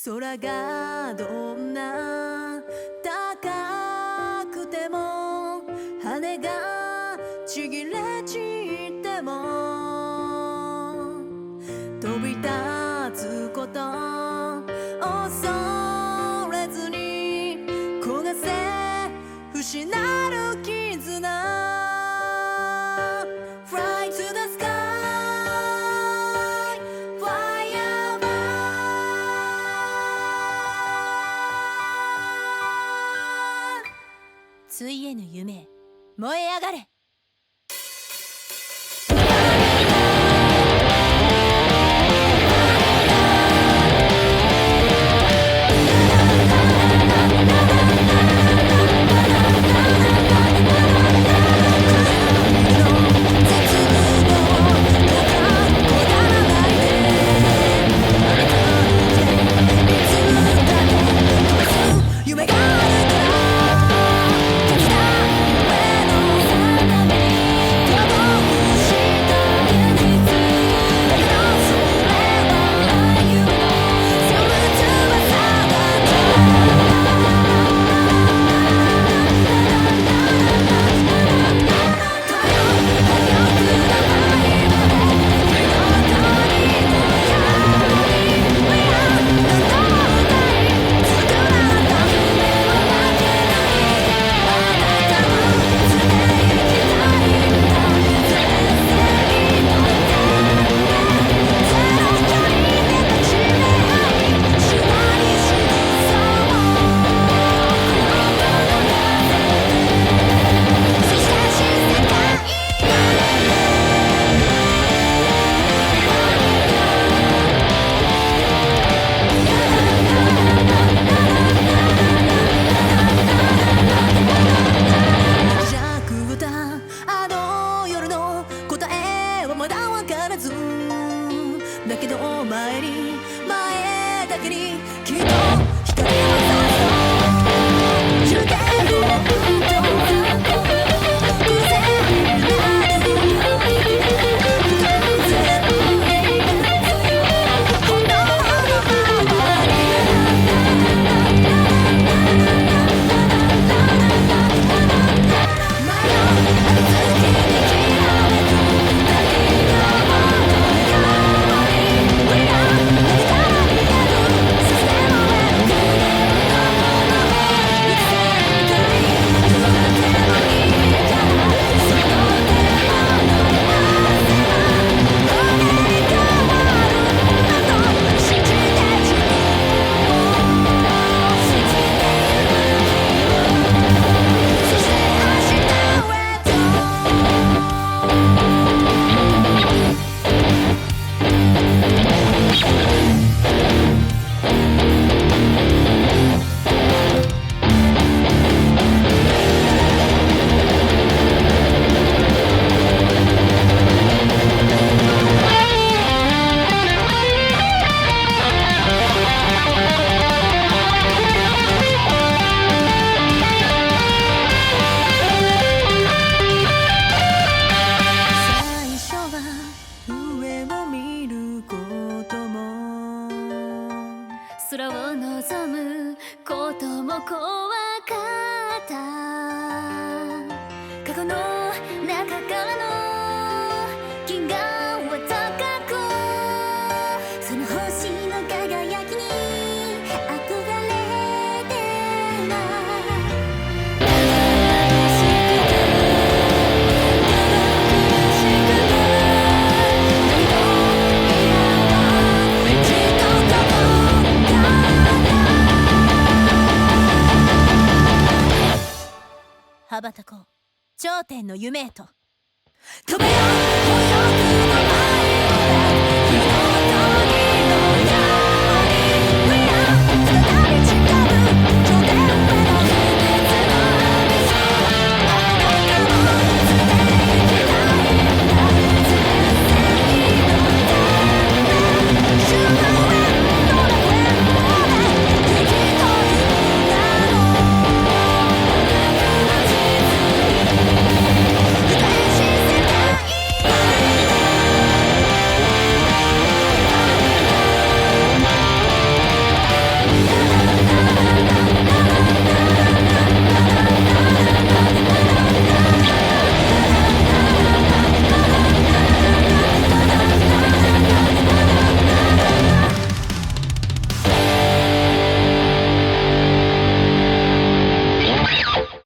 空がどんな高くても羽がちぎれ散っても飛び立つこと恐れずに焦がせ不死なる絆 Fly to the sky Fly above ついえぬ夢燃え上がれだけど前に前だけにきっと光を差す充電空を望むことも怖かった過去の中からの銀河は高くその星の輝きに憧れては羽ばたこう頂点の夢へと飛べよ